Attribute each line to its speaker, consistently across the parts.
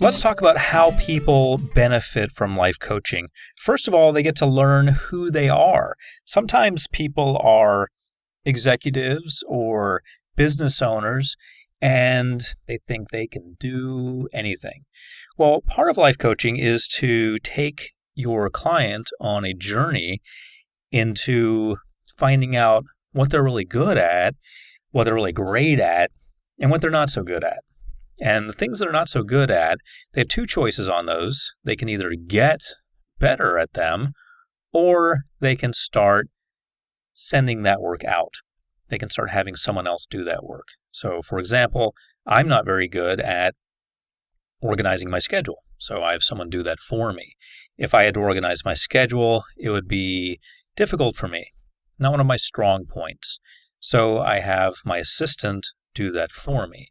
Speaker 1: Let's talk about how people benefit from life coaching. First of all, they get to learn who they are. Sometimes people are executives or business owners and they think they can do anything. Well, part of life coaching is to take your client on a journey into finding out what they're really good at, what they're really great at, and what they're not so good at. And the things that are not so good at, they have two choices on those. They can either get better at them, or they can start sending that work out. They can start having someone else do that work. So, for example, I'm not very good at organizing my schedule. So I have someone do that for me. If I had to organize my schedule, it would be difficult for me. Not one of my strong points. So I have my assistant do that for me.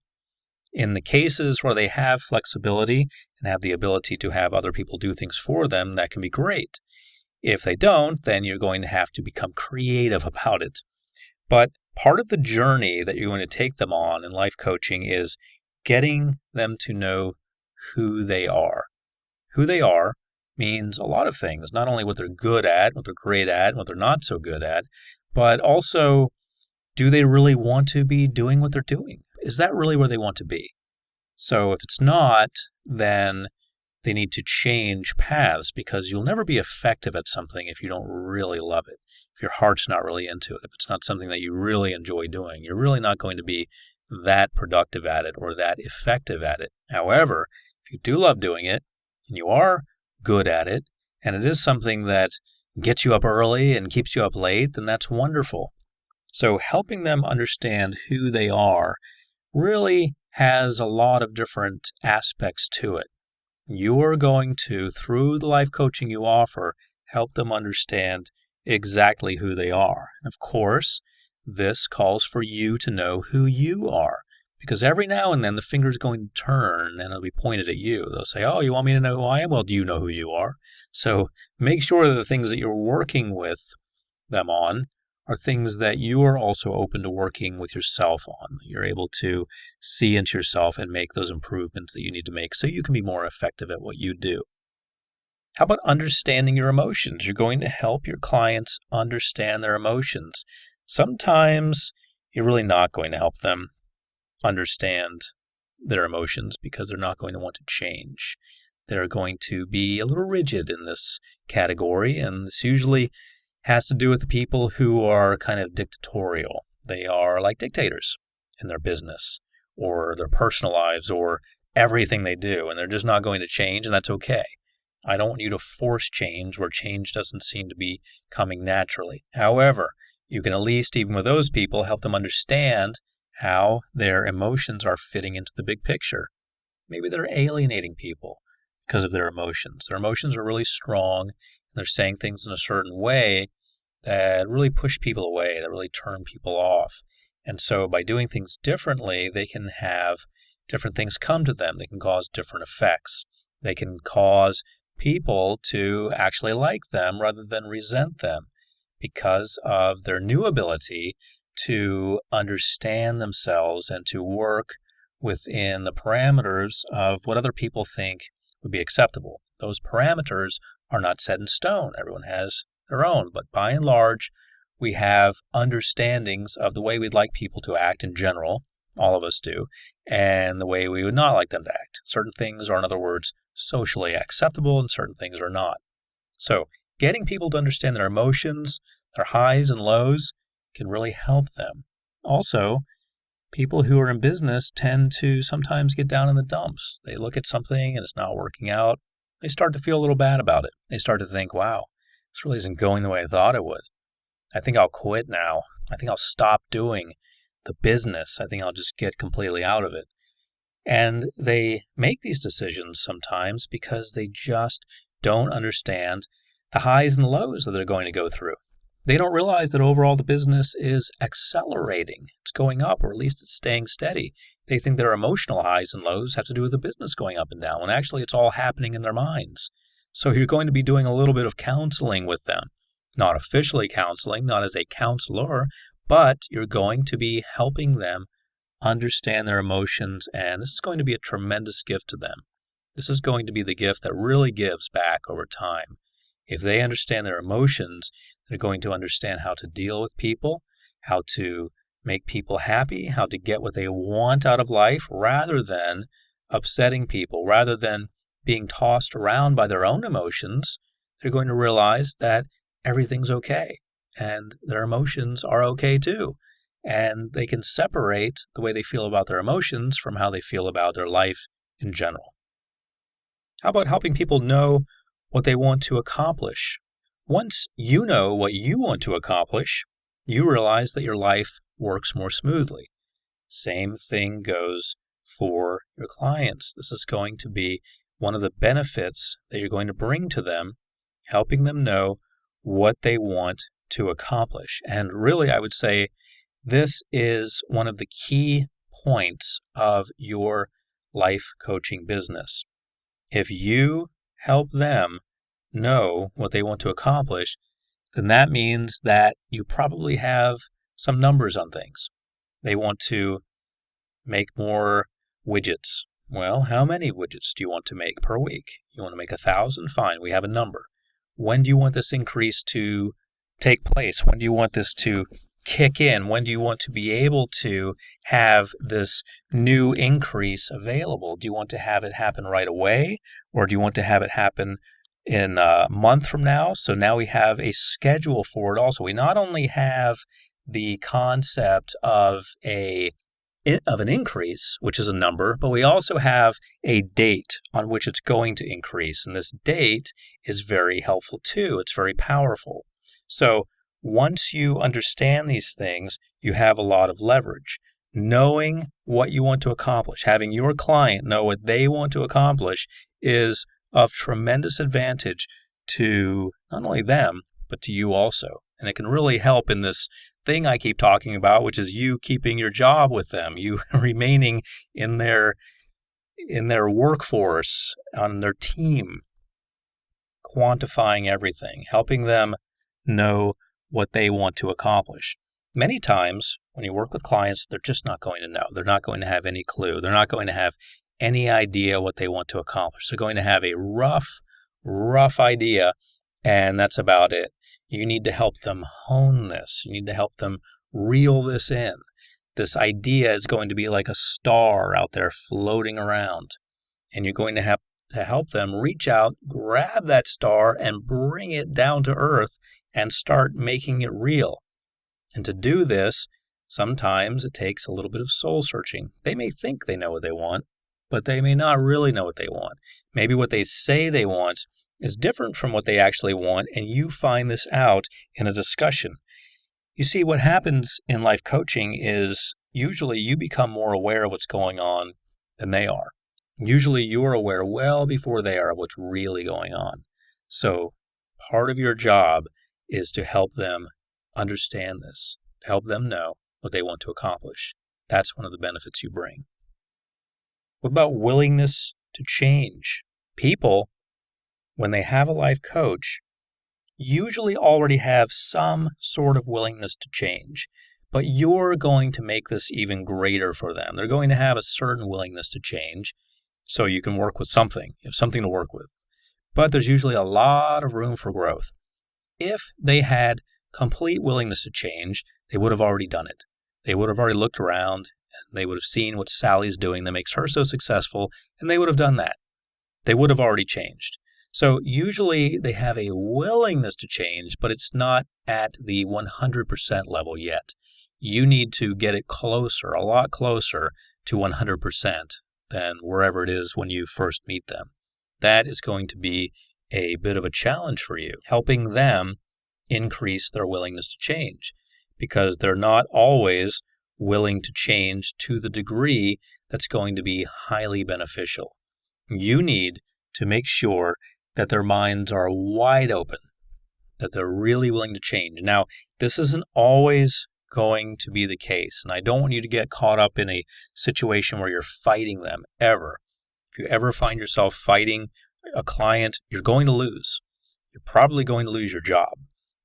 Speaker 1: In the cases where they have flexibility and have the ability to have other people do things for them, that can be great. If they don't, then you're going to have to become creative about it. But part of the journey that you're going to take them on in life coaching is getting them to know who they are. Who they are means a lot of things, not only what they're good at, what they're great at, what they're not so good at, but also, do they really want to be doing what they're doing? Is that really where they want to be? So if it's not, then they need to change paths, because you'll never be effective at something if you don't really love it. If your heart's not really into it, if it's not something that you really enjoy doing, you're really not going to be that productive at it or that effective at it. However, if you do love doing it and you are good at it, and it is something that gets you up early and keeps you up late, then that's wonderful. So helping them understand who they are really has a lot of different aspects to it. You are going to, through the life coaching you offer, help them understand exactly who they are. And of course, this calls for you to know who you are, because every now and then the finger is going to turn and it'll be pointed at you. They'll say, oh, you want me to know who I am? Well, do you know who you are? So make sure that the things that you're working with them on are things that you are also open to working with yourself on. You're able to see into yourself and make those improvements that you need to make so you can be more effective at what you do. How about understanding your emotions? You're going to help your clients understand their emotions. Sometimes you're really not going to help them understand their emotions because they're not going to want to change. They're going to be a little rigid in this category, and this usually has to do with the people who are kind of dictatorial. They are like dictators in their business or their personal lives or everything they do, and they're just not going to change, and that's okay. I don't want you to force change where change doesn't seem to be coming naturally. However, you can at least, even with those people, help them understand how their emotions are fitting into the big picture. Maybe they're alienating people because of their emotions. Their emotions are really strong, and they're saying things in a certain way that really push people away, that really turn people off. And so by doing things differently, they can have different things come to them. They can cause different effects. They can cause people to actually like them rather than resent them because of their new ability to understand themselves and to work within the parameters of what other people think would be acceptable. Those parameters are not set in stone. Everyone has their own, but by and large, we have understandings of the way we'd like people to act in general, all of us do, and the way we would not like them to act. Certain things are, in other words, socially acceptable, and certain things are not. So getting people to understand their emotions, their highs and lows, can really help them. Also, people who are in business tend to sometimes get down in the dumps. They look at something and it's not working out. They start to feel a little bad about it. They start to think, wow, this really isn't going the way I thought it would. I think I'll quit now. I think I'll stop doing the business. I think I'll just get completely out of it. And they make these decisions sometimes because they just don't understand the highs and the lows that they're going to go through. They don't realize that overall the business is accelerating. It's going up, or at least it's staying steady. They think their emotional highs and lows have to do with the business going up and down, when actually it's all happening in their minds. So you're going to be doing a little bit of counseling with them not officially counseling, not as a counselor, but you're going to be helping them understand their emotions, and this is going to be a tremendous gift to them. This is going to be the gift that really gives back over time. If they understand their emotions, they're going to understand how to deal with people, how to make people happy, how to get what they want out of life rather than upsetting people, rather than being tossed around by their own emotions. They're going to realize that everything's okay and their emotions are okay too. And they can separate the way they feel about their emotions from how they feel about their life in general. How about helping people know what they want to accomplish? Once you know what you want to accomplish, you realize that your life works more smoothly. Same thing goes for your clients. This is going to be one of the benefits that you're going to bring to them, helping them know what they want to accomplish. And really, I would say this is one of the key points of your life coaching business. If you help them know what they want to accomplish, then that means that you probably have some numbers on things. They want to make more widgets. Well, how many widgets do you want to make per week? You want to make 1,000? Fine, we have a number. When do you want this increase to take place? When do you want this to kick in? When do you want to be able to have this new increase available? Do you want to have it happen right away, or do you want to have it happen in a month from now? So now we have a schedule for it also. We not only have the concept of an increase, which is a number, but we also have a date on which it's going to increase. And this date is very helpful too. It's very powerful. So once you understand these things, you have a lot of leverage. Knowing what you want to accomplish, having your client know what they want to accomplish is of tremendous advantage to not only them, but to you also. And it can really help in this thing I keep talking about, which is you keeping your job with them, you remaining in their workforce, on their team, quantifying everything, helping them know what they want to accomplish. Many times when you work with clients, they're just not going to know. They're not going to have any clue. They're not going to have any idea what they want to accomplish. They're going to have a rough idea, and that's about it. You need to help them hone this. You need to help them reel this in. This idea is going to be like a star out there floating around, and you're going to have to help them reach out, grab that star, and bring it down to earth and start making it real. And to do this, sometimes it takes a little bit of soul searching. They may think they know what they want, but they may not really know what they want. Maybe what they say they want is different from what they actually want, and you find this out in a discussion. You see, what happens in life coaching is usually you become more aware of what's going on than they are. Usually you're aware well before they are of what's really going on. So part of your job is to help them understand this, to help them know what they want to accomplish. That's one of the benefits you bring. What about willingness to change? People, when they have a life coach, usually already have some sort of willingness to change, but you're going to make this even greater for them. They're going to have a certain willingness to change, so you can work with something. You have something to work with. But there's usually a lot of room for growth. If they had complete willingness to change, they would have already done it. They would have already looked around, and they would have seen what Sally's doing that makes her so successful, and they would have done that. They would have already changed. So usually they have a willingness to change, but it's not at the 100% level yet. You need to get it closer, a lot closer to 100% than wherever it is when you first meet them. That is going to be a bit of a challenge for you, helping them increase their willingness to change, because they're not always willing to change to the degree that's going to be highly beneficial. You need to make sure that their minds are wide open, that they're really willing to change. Now, this isn't always going to be the case, and I don't want you to get caught up in a situation where you're fighting them, ever. If you ever find yourself fighting a client, you're going to lose. You're probably going to lose your job.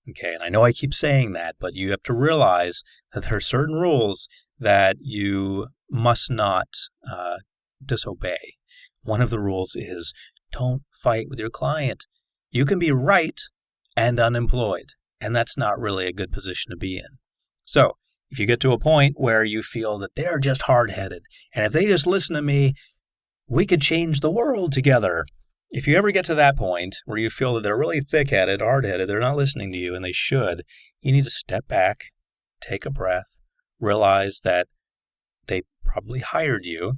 Speaker 1: Okay, and I know I keep saying that, but you have to realize that there are certain rules that you must not disobey. One of the rules is don't fight with your client. You can be right and unemployed, and that's not really a good position to be in. So, if you get to a point where you feel that they're just hard-headed, and if they just listen to me, we could change the world together. If you ever get to that point where you feel that they're really thick-headed, hard-headed, they're not listening to you, and they should, you need to step back, take a breath, realize that they probably hired you,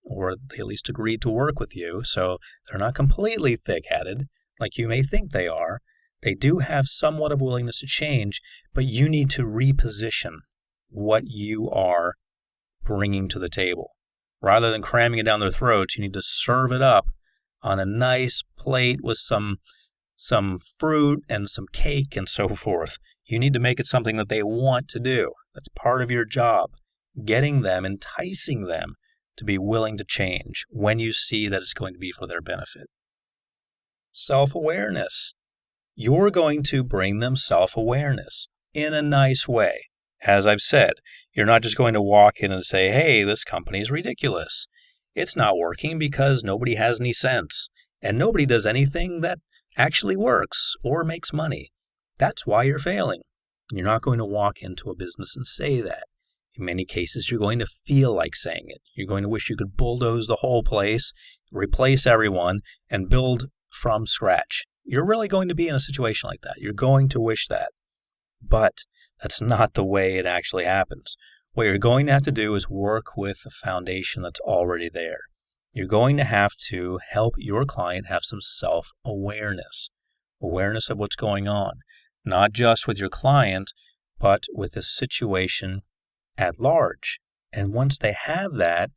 Speaker 1: or they at least agreed to work with you, so they're not completely thick-headed like you may think they are. They do have somewhat of willingness to change, but you need to reposition what you are bringing to the table. Rather than cramming it down their throats, you need to serve it up on a nice plate with some fruit and some cake and so forth. You need to make it something that they want to do. That's part of your job, getting them, enticing them to be willing to change when you see that it's going to be for their benefit. Self-awareness. You're going to bring them self-awareness in a nice way. As I've said, you're not just going to walk in and say, hey, this company's ridiculous. It's not working because nobody has any sense, and nobody does anything that actually works or makes money. That's why you're failing. You're not going to walk into a business and say that. In many cases, you're going to feel like saying it. You're going to wish you could bulldoze the whole place, replace everyone, and build from scratch. You're really going to be in a situation like that. You're going to wish that. But that's not the way it actually happens. What you're going to have to do is work with the foundation that's already there. You're going to have to help your client have some self-awareness, awareness of what's going on, not just with your client, but with the situation at large. And once they have that,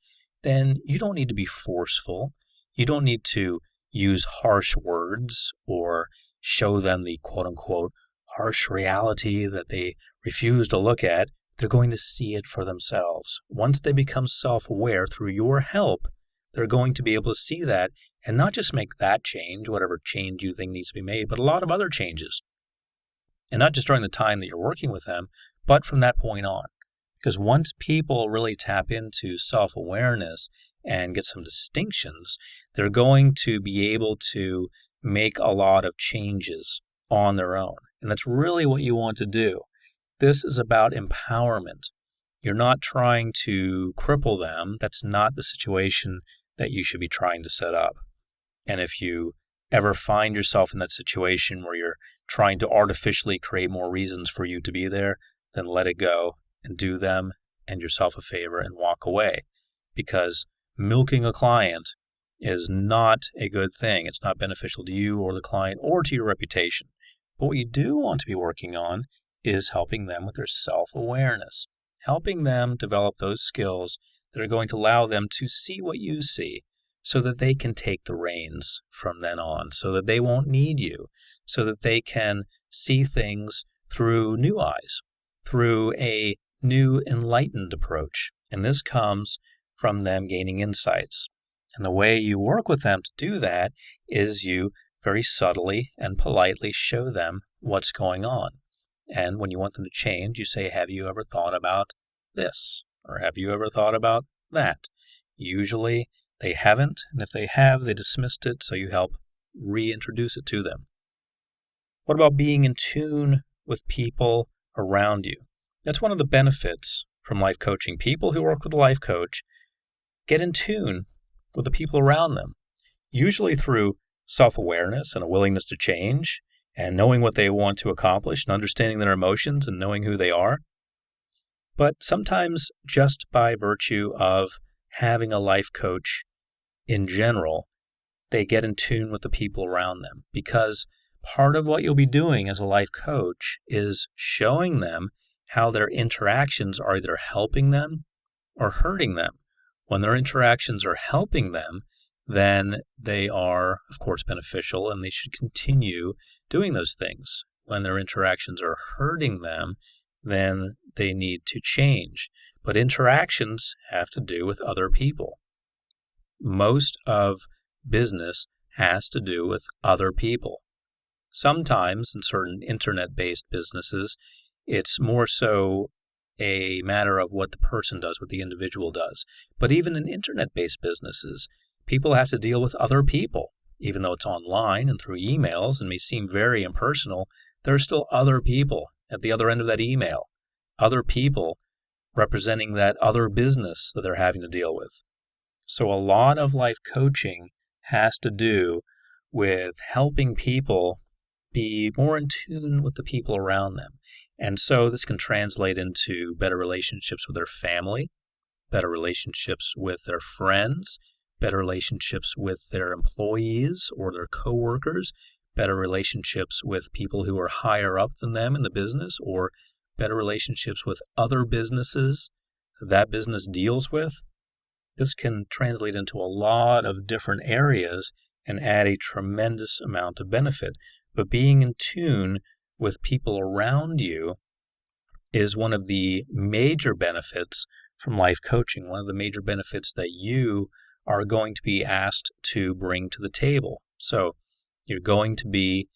Speaker 1: then you don't need to be forceful. You don't need to use harsh words or show them the quote-unquote harsh reality that they refuse to look at. They're going to see it for themselves. Once they become self-aware through your help, they're going to be able to see that and not just make that change, whatever change you think needs to be made, but a lot of other changes. And not just during the time that you're working with them, but from that point on. Because once people really tap into self-awareness and get some distinctions, they're going to be able to make a lot of changes on their own. And that's really what you want to do. This is about empowerment. You're not trying to cripple them. That's not the situation that you should be trying to set up. And if you ever find yourself in that situation where you're trying to artificially create more reasons for you to be there, then let it go and do them and yourself a favor and walk away. Because milking a client is not a good thing. It's not beneficial to you or the client or to your reputation. But what you do want to be working on is helping them with their self-awareness, helping them develop those skills that are going to allow them to see what you see so that they can take the reins from then on, so that they won't need you, so that they can see things through new eyes, through a new enlightened approach. And this comes from them gaining insights. And the way you work with them to do that is you very subtly and politely show them what's going on. And when you want them to change, you say, have you ever thought about this? Or have you ever thought about that? Usually they haven't, and if they have, they dismissed it, so you help reintroduce it to them. What about being in tune with people around you? That's one of the benefits from life coaching. People who work with a life coach get in tune with the people around them, usually through self-awareness and a willingness to change, and knowing what they want to accomplish and understanding their emotions and knowing who they are. But sometimes just by virtue of having a life coach in general, they get in tune with the people around them. Because part of what you'll be doing as a life coach is showing them how their interactions are either helping them or hurting them. When their interactions are helping them, then they are, of course, beneficial, and they should continue doing those things. When their interactions are hurting them, then they need to change. But interactions have to do with other people. Most of business has to do with other people. Sometimes in certain internet-based businesses, it's more so a matter of what the person does, what the individual does. But even in internet-based businesses, people have to deal with other people. Even though it's online and through emails and may seem very impersonal, there are still other people at the other end of that email, other people representing that other business that they're having to deal with. So a lot of life coaching has to do with helping people be more in tune with the people around them. And so this can translate into better relationships with their family, better relationships with their friends, better relationships with their employees or their coworkers, better relationships with people who are higher up than them in the business, or better relationships with other businesses that business deals with. This can translate into a lot of different areas and add a tremendous amount of benefit. But being in tune with people around you is one of the major benefits from life coaching, one of the major benefits that you are going to be asked to bring to the table. So you're going to be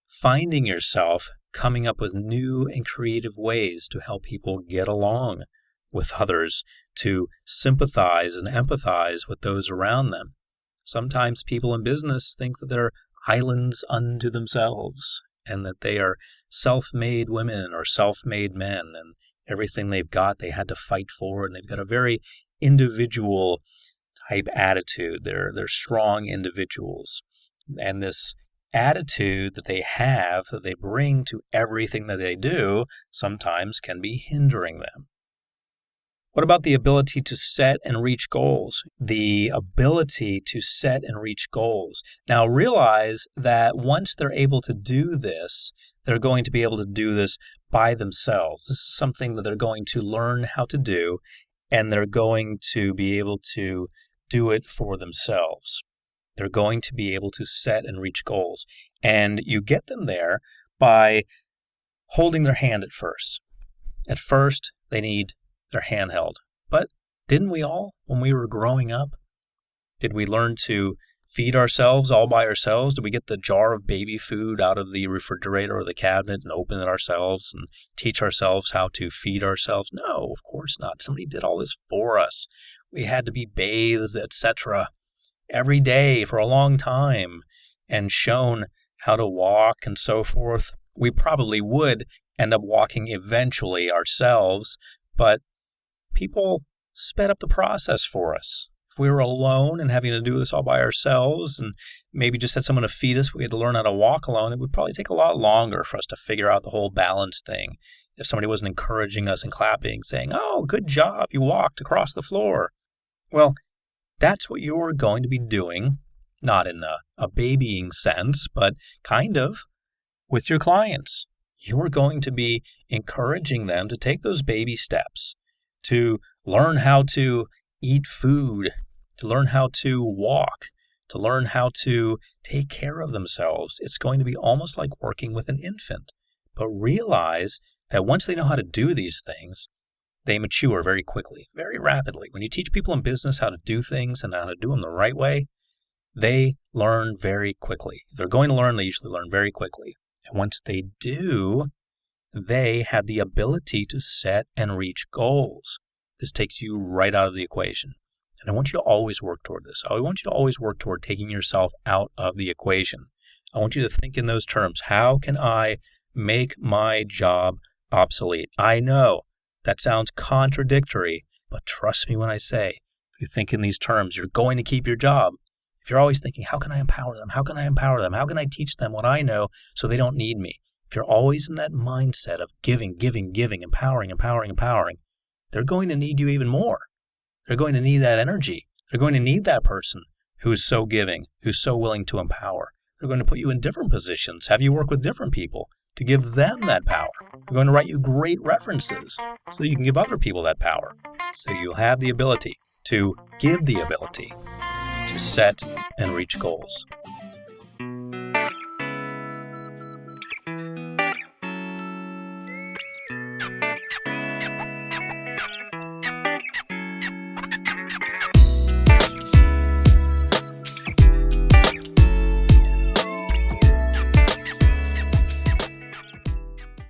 Speaker 1: finding yourself coming up with new and creative ways to help people get along with others, to sympathize and empathize with those around them. Sometimes people in business think that they're islands unto themselves and that they are self-made women or self-made men, and everything they've got they had to fight for, and they've got a very individual type attitude. They're strong individuals. And this attitude that they have, that they bring to everything that they do, sometimes can be hindering them. What about the ability to set and reach goals? The ability to set and reach goals. Now realize that once they're able to do this, they're going to be able to do this by themselves. This is something that they're going to learn how to do, and they're going to be able to do it for themselves. They're going to be able to set and reach goals. And you get them there by holding their hand at first. At first, they need their hand held. But didn't we all, when we were growing up? Did we learn to feed ourselves all by ourselves? Did we get the jar of baby food out of the refrigerator or the cabinet and open it ourselves and teach ourselves how to feed ourselves? No, of course not. Somebody did all this for us. We had to be bathed, etc., every day for a long time and shown how to walk and so forth. We probably would end up walking eventually ourselves, but people sped up the process for us. If we were alone and having to do this all by ourselves and maybe just had someone to feed us, we had to learn how to walk alone, it would probably take a lot longer for us to figure out the whole balance thing. If somebody wasn't encouraging us and clapping, saying, "Oh, good job, you walked across the floor." Well, that's what you're going to be doing, not in a babying sense, but kind of with your clients. You're going to be encouraging them to take those baby steps, to learn how to eat food, to learn how to walk, to learn how to take care of themselves. It's going to be almost like working with an infant. But realize that once they know how to do these things, they mature very quickly, very rapidly. When you teach people in business how to do things and how to do them the right way, they learn very quickly. If they're going to learn, they usually learn very quickly. And once they do, they have the ability to set and reach goals. This takes you right out of the equation. And I want you to always work toward this. I want you to always work toward taking yourself out of the equation. I want you to think in those terms. How can I make my job obsolete? I know that sounds contradictory, but trust me when I say, if you think in these terms, you're going to keep your job. If you're always thinking, how can I empower them? How can I empower them? How can I teach them what I know so they don't need me? If you're always in that mindset of giving, empowering, they're going to need you even more. They're going to need that energy. They're going to need that person who is so giving, who's so willing to empower. They're going to put you in different positions, have you work with different people to give them that power. They're going to write you great references so that you can give other people that power. So you'll have the ability to give the ability to set and reach goals.